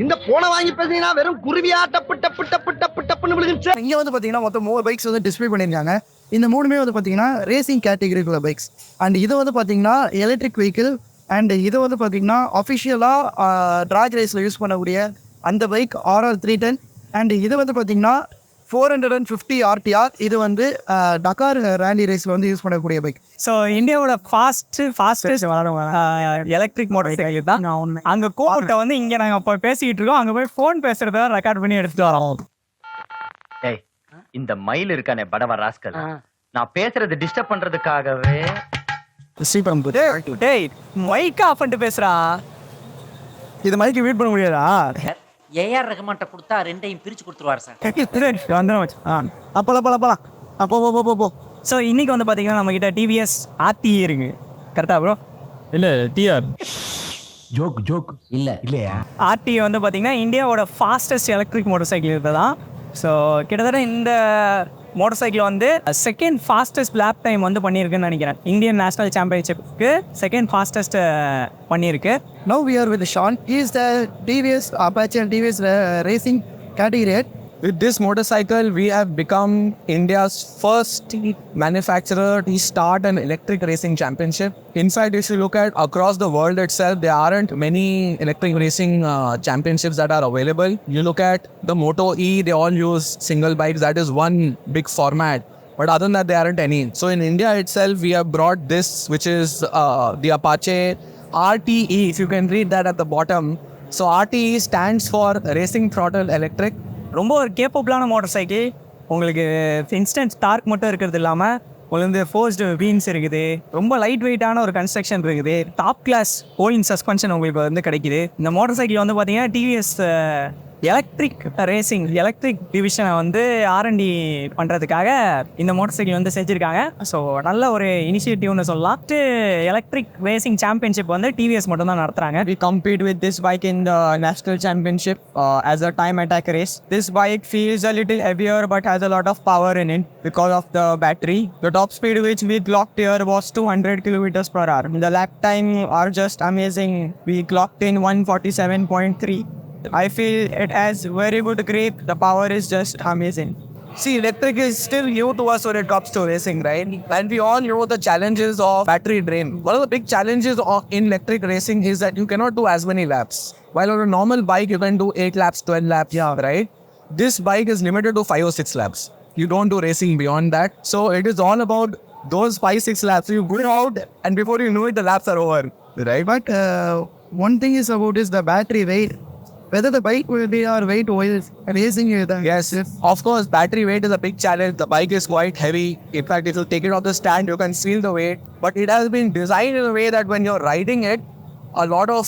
இந்த போனை வாங்கி பேசினா வெறும் குருவியா டப்பு டப்பு டப்பு டப்பு டப்புன்னு விழுந்துச்சு. இங்கே வந்து பார்த்தீங்கன்னா மொத்தம் 3 பைக்ஸ் வந்து டிஸ்பிளே பண்ணியிருக்காங்க. இந்த 3மே வந்து பார்த்தீங்கன்னா ரேசிங் கேட்டகரிக்குள்ள பைக்ஸ். அண்ட் இது வந்து பார்த்தீங்கன்னா எலக்ட்ரிக் வெஹிக்கிள். அண்ட் இது வந்து பார்த்தீங்கன்னா அஃபிஷியலாக ட்ராக் ரேஸில் யூஸ் பண்ணக்கூடிய அந்த பைக் RR310. அண்ட் இது வந்து பார்த்தீங்கன்னா 450 RTR. இது வந்து டக்கார் ரேலி ரேஸில் வந்து யூஸ் பண்ணக்கூடிய பைக். ஸோ இந்தியாவோட ஃபாஸ்டஸ்ட் எலக்ட்ரிக் மோட்டர் சைக்கிள் தான். அங்கே கோட்டை வந்து இங்கே நாங்கள் இப்போ பேசிக்கிட்டு இருக்கோம். அங்கே போய் ஃபோன் பேசுறத ரெக்கார்ட் பண்ணி எடுத்துட்டு வரோம். டேய், இந்த மயில் இருக்கானே படவ ராஸ்கல், நான் பேசுறது டிஸ்டர்ப் பண்றதுக்காகவே டேய் மைக் ஆஃப் பண்ணிட்டு பேசுறா. இது மைக்கு வீட் பண்ண முடியாதா? ஏஆர் ரஹ்மான்ட்ட கொடுத்தா ரெண்டையும் பிரிச்சு கொடுத்துருவாரு சார். அப்போலாம் போ. ஸோ இன்னைக்கு வந்து பார்த்தீங்கன்னா நம்ம கிட்ட TVS RT இருக்கு. கரெக்டா ப்ரோ? இல்லை டிஆர் ஜோக் இல்லையா? RT வந்து பார்த்தீங்கன்னா இந்தியாவோட ஃபாஸ்டஸ்ட் எலக்ட்ரிக் மோட்டர் சைக்கிள் இதுதான். ஸோ கிட்டத்தட்ட இந்த மோட்டர் சைக்கிள் வந்து செகண்ட் ஃபாஸ்டஸ்ட் லேப் டைம் வந்து பண்ணியிருக்குன்னு நினைக்கிறேன். இந்தியன் நேஷனல் சாம்பியன்ஷிப்புக்கு செகண்ட் ஃபாஸ்டஸ்ட் பண்ணியிருக்கு. Now we are with Sean. He is the TVS Apache and TVS Racing category head. With this motorcycle, we have become India's first manufacturer to start an electric racing championship. In fact, if you look at across the world itself, there aren't many electric racing championships that are available. You look at the Moto E, they all use single bikes. That is one big format. But other than that, there aren't any. So in India itself, we have brought this, which is the Apache RTE. If you can read that at the bottom. So RTE stands for Racing Throttle Electric. ரொம்ப ஒரு கேப்பபிளான motor cycle. உங்களுக்கு instant dark மட்டும் இருக்கிறது இல்லாமல் உங்களுக்கு வந்து forced wheels இருக்குது. ரொம்ப லைட் வெயிட்டான ஒரு கன்ஸ்ட்ரக்ஷன் இருக்குது. டாப் கிளாஸ் ஹோல்டிங் சஸ்பென்ஷன் உங்களுக்கு வந்து கிடைக்குது. இந்த மோட்டர் சைக்கிள் வந்து பார்த்தீங்கன்னா TVS எலக்ட்ரிக் ரேசிங் எலக்ட்ரிக் டிவிஷனை வந்து R&D பண்ணுறதுக்காக இந்த மோட்டர் சைக்கிள் வந்து செஞ்சுருக்காங்க. ஸோ நல்ல ஒரு இனிஷியேட்டிவ்னு சொல்லலாம். எலக்ட்ரிக் ரேசிங் சாம்பியன்ஷிப் வந்து TVS மட்டும் தான் நடத்துகிறாங்க. We compete with this bike in the national championship as a time attack race. This bike feels a little heavier but has a lot of power in it because of the battery. The top speed which we clocked here was 200 kilometers per hour. The lap time are just amazing. We clocked in 147.3. I feel it has very good grip. The power is just amazing. See, electric is still new to us when it comes to racing, right? And we all know the challenges of battery drain. One of the big challenges in electric racing is that you cannot do as many laps. While on a normal bike, you can do 8 laps, 12 laps, right? This bike is limited to 5 or 6 laps. You don't do racing beyond that. So it is all about those 5-6 laps. You go out and before you know it, the laps are over, right? But one thing is about is the battery weight. Whether the bike will be our weight while racing with them. Yes, of course, battery weight is a big challenge. The bike is quite heavy. In fact, if you take it off the stand, you can feel the weight. But it has been designed in a way that when you're riding it, a lot of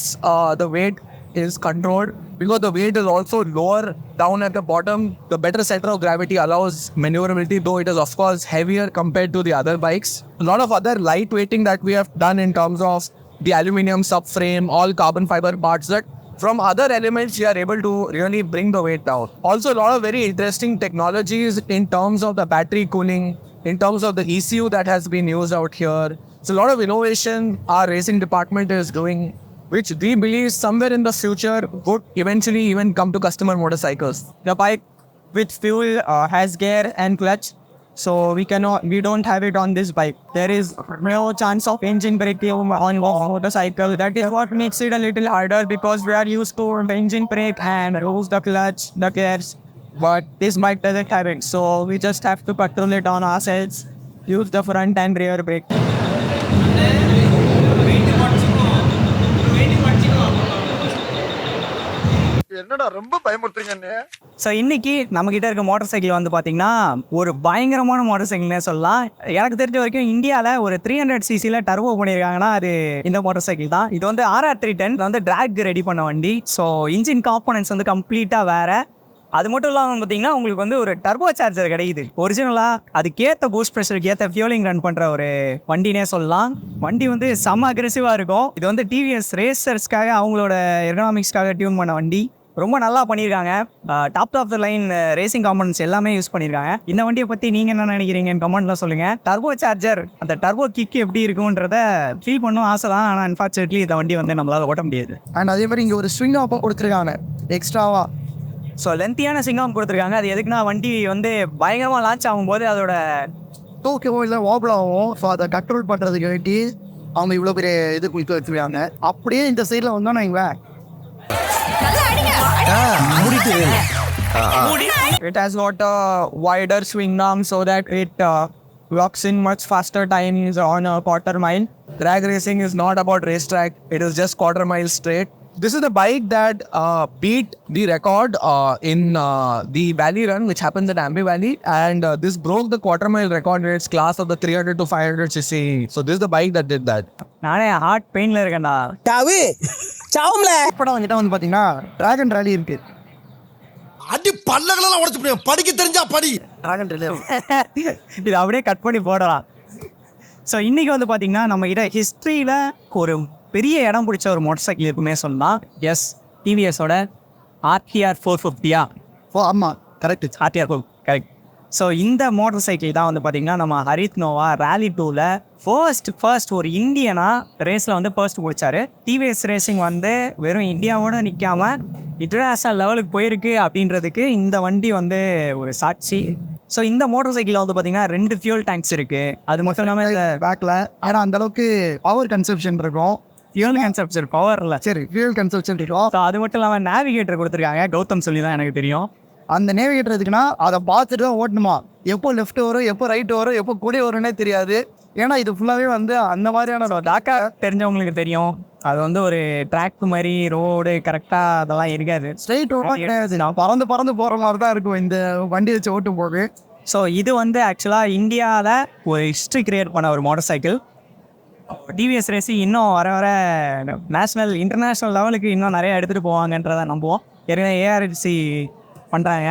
the weight is controlled because the weight is also lower down at the bottom. The better center of gravity allows maneuverability, though it is of course heavier compared to the other bikes. A lot of other light weighting that we have done in terms of the aluminium subframe, all carbon fiber parts, that from other elements we are able to really bring the weight down. Also a lot of very interesting technologies in terms of the battery cooling, in terms of the ECU that has been used out here. So a lot of innovation our racing department is doing, which we believe somewhere in the future would eventually even come to customer motorcycles. The bike with fuel has gear and clutch. So we don't have it on this bike. There is no chance of engine braking on motorcycle. That is what makes it a little harder because we are used to engine brake and use the clutch, the gears. But this bike doesn't have it. So we just have to control it on ourselves, use the front and rear brake. என்னடா ரொம்ப பயமுறுத்துறீங்க. So இன்னைக்கு நம்மக்கிட்ட இருக்க motor cycle வந்து பார்த்தீங்கன்னா ஒரு பயங்கரமான motor சைக்கிள்னே சொல்லலாம். எனக்கு தெரிஞ்ச வரைக்கும் இந்தியாவில் ஒரு 300cc டர்போ பண்ணியிருக்காங்கன்னா அது இந்த மோட்டர் சைக்கிள் தான். இது வந்து RR310 வந்து டிராக் ரெடி பண்ண வண்டி. ஸோ இன்ஜின் காம்போனன்ட்ஸ் வந்து கம்ப்ளீட்டாக வேறு. அது மட்டும் இல்லாமல் பார்த்தீங்கன்னா உங்களுக்கு வந்து ஒரு டர்போ சார்ஜர் கிடைக்குது. ஒரிஜினலாக அதுக்கேற்ற பூஸ்ட் ப்ரெஷருக்கு ஏற்ற ஃபியூலிங் ரன் பண்ணுற ஒரு வண்டினே சொல்லலாம். வண்டி வந்து செம்ம அக்ரெசிவாக இருக்கும். இது வந்து TVS ரேசர்ஸ்க்காக அவங்களோட எர்கனாமிக்ஸ்க்காக டியூன் பண்ண வண்டி. ரொம்ப நல்லா பண்ணியிருக்காங்க. Top of the line racing components எல்லாமே யூஸ் பண்ணியிருக்காங்க. இந்த வண்டியை பற்றி நீங்கள் என்ன நினைக்கிறீங்கன்னு கமெண்ட்டில் சொல்லுங்கள். டர்போ சார்ஜர் அந்த டர்போ கிக் எப்படி இருக்குன்றத ஃபீல் பண்ணும் ஆசை தான். ஆனால் அன்ஃபார்ச்சுனேட்லி இந்த வண்டி வந்து நம்மளால் ஓட்ட முடியாது. அண்ட் அதே மாதிரி இங்கே ஒரு ஸ்விங் ஆஃபும் கொடுத்துருக்காங்க எக்ஸ்ட்ராவாக. ஸோ லென்த்தியான சிங்கம் கொடுத்துருக்காங்க. அது எதுக்குன்னா வண்டி வந்து பயங்கரமாக லான்ச் ஆகும்போது அதோட தூக்கவோ இல்லை ஓபலாகவும் ஸோ அதை கண்ட்ரோல் பண்ணுறதுக்கு வேண்டி அவங்க இவ்வளோ பெரிய இது கொடுத்து வச்சுருக்காங்க. அப்படியே இந்த சைடில் வந்தோன்னா இவன் It has got a wider swing arm so that it works in much faster times on a quarter mile. Drag racing is not about racetrack. It is just quarter mile straight. This is the bike that beat the record in the Valley Run, which happens at Ambi Valley, and this broke the quarter mile record in its class of the 300 to 500 cc. So this is the bike that did that. நானே heart பெயினில் இருக்கேன்டா. படம் வந்துட்டு வந்து பார்த்தீங்கன்னா dragon rally இருக்கு. அடி பல்லகளெல்லாம் உடைச்சு போய் படிக்க தெரிஞ்சா படி. டிராகன் ரேலி இது அப்படியே கட் பண்ணி போடலாம். ஸோ இன்றைக்கி வந்து பார்த்திங்கன்னா நம்ம கிட்ட ஹிஸ்ட்ரியில் ஒரு பெரிய இடம் பிடிச்ச ஒரு மோட்டர் சைக்கிள் இருக்குமே சொன்னால் எஸ் டிவிஎஸோட RTR 450. ஓ ஆமாம் கரெக்டு. RTR 4 correct. ஸோ இந்த மோட்டர் சைக்கிள் தான் வந்து பார்த்திங்கன்னா நம்ம ஹரித் நோவா ரேலி 2ல் ஃபர்ஸ்ட் ஒரு இந்தியனாக ரேஸில் வந்து ஃபர்ஸ்ட் முடிச்சார். டிவிஎஸ் ரேசிங் வந்து வெறும் இந்தியாவோட நிற்காமல் இன்டர்நேஷ்னல் லெவலுக்கு போயிருக்கு அப்படின்றதுக்கு இந்த வண்டி வந்து ஒரு சாட்சி. ஸோ இந்த மோட்டர் சைக்கிளில் வந்து பார்த்திங்கன்னா 2 ஃபியூல் டேங்க்ஸ் இருக்குது. அது மட்டும் இல்லாமல் பேக்கில் ஏன்னா அந்தளவுக்கு பவர் கன்சப்ஷன் இருக்கும். ஃபியூல் கன்சப்ஷன் பவர் இல்லை, சரி ஃபியூல் கன்சப்ஷன் இருக்கும். ஸோ அது மட்டும் இல்லாமல் நேவிகேட்டர் கொடுத்துருக்காங்க. கௌதம் சொல்லி தான் எனக்கு தெரியும். அந்த நேவிகேட்டர் எதுக்குன்னா அதை பார்த்துட்டு தான் ஓட்டணுமா. எப்போ லெஃப்ட் வரும், எப்போ ரைட் வரும், எப்போ கூடி வரும்னே தெரியாது. ஏன்னா இது ஃபுல்லாகவே வந்து அந்த மாதிரியான டாக்கா தெரிஞ்சவங்களுக்கு தெரியும். அது வந்து ஒரு ட்ராக் மாதிரி ரோடு கரெக்டாக அதெல்லாம் இருக்காது. ஸ்ட்ரைட் ரோடாக கிடையாது. நான் பறந்து போகிற மாதிரி தான் இருக்கும் இந்த வண்டி வச்சு ஓட்டும் போது. ஸோ இது வந்து ஆக்சுவலாக இந்தியாவில் ஒரு ஹிஸ்ட்ரி கிரியேட் பண்ண ஒரு மோட்டர் சைக்கிள். டிவிஎஸ் ரேசிங் இன்னும் வர நேஷ்னல் இன்டர்நேஷ்னல் லெவலுக்கு இன்னும் நிறையா எடுத்துகிட்டு போவாங்கன்றதை நம்புவோம். ஏற்கனவே ஏஆர்சி பண்ணுறாங்க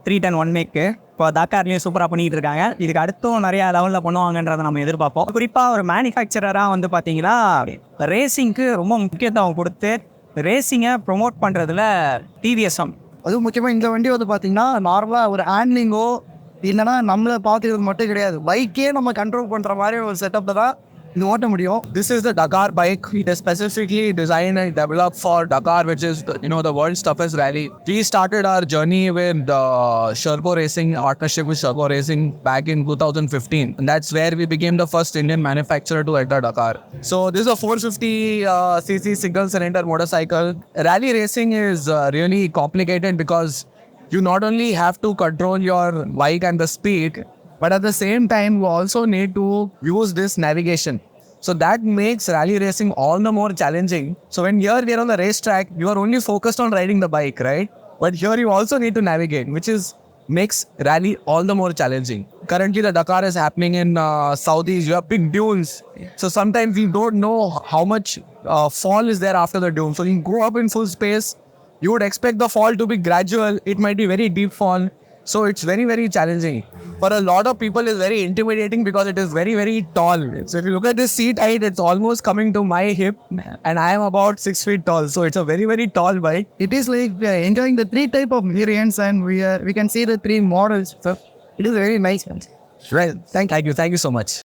310 1 மேக்கு. இப்போ தாக்கார்லேயும் சூப்பராக பண்ணிகிட்டு இருக்காங்க. இதுக்கு அடுத்தும் நிறையா லெவலில் பண்ணுவாங்கன்றதை நம்ம எதிர்பார்ப்போம். குறிப்பாக ஒரு மேனுஃபேக்சரராக வந்து பார்த்திங்கன்னா ரேசிங்க்கு ரொம்ப முக்கியத்துவம் கொடுத்து ரேசிங்கை ப்ரொமோட் பண்ணுறதுல டிவிஎஸ்எம். அதுவும் முக்கியமாக இந்த வண்டி வந்து பார்த்திங்கன்னா நார்மலாக ஒரு ஹேண்ட்லிங்கோ இல்லைன்னா நம்மளை பார்த்துக்கிறது மட்டும் கிடையாது, பைக்கே நம்ம கண்ட்ரோல் பண்ணுற மாதிரி ஒரு செட்டப்பில் தான் இது ஓட்ட முடியும். This is the Dakar bike. It is specifically designed and developed for Dakar, which is the world's toughest rally. We started our journey with Sherco Racing, partnership with Sherco Racing back in 2015, and that's where we became the first Indian manufacturer to enter Dakar. So this is a 450cc single cylinder motorcycle. Rally racing is really complicated because you not only have to control your bike and the speed, but at the same time, you also need to use this navigation. So that makes rally racing all the more challenging. So when here we are on the racetrack, you are only focused on riding the bike, right? But here you also need to navigate, which makes rally all the more challenging. Currently, the Dakar is happening in Saudi. You have big dunes. So sometimes we don't know how much fall is there after the dune. So you go up in full space. You would expect the fall to be gradual. It might be very deep fall. So it's very, very challenging. For a lot of people, it's very intimidating because it is very, very tall. So if you look at this seat height, it's almost coming to my hip, and I am about 6 feet tall. So it's a very, very tall bike. It is like we are enjoying the 3 type of variants, and we can see the 3 models. So it is very nice. Right. Thank you so much.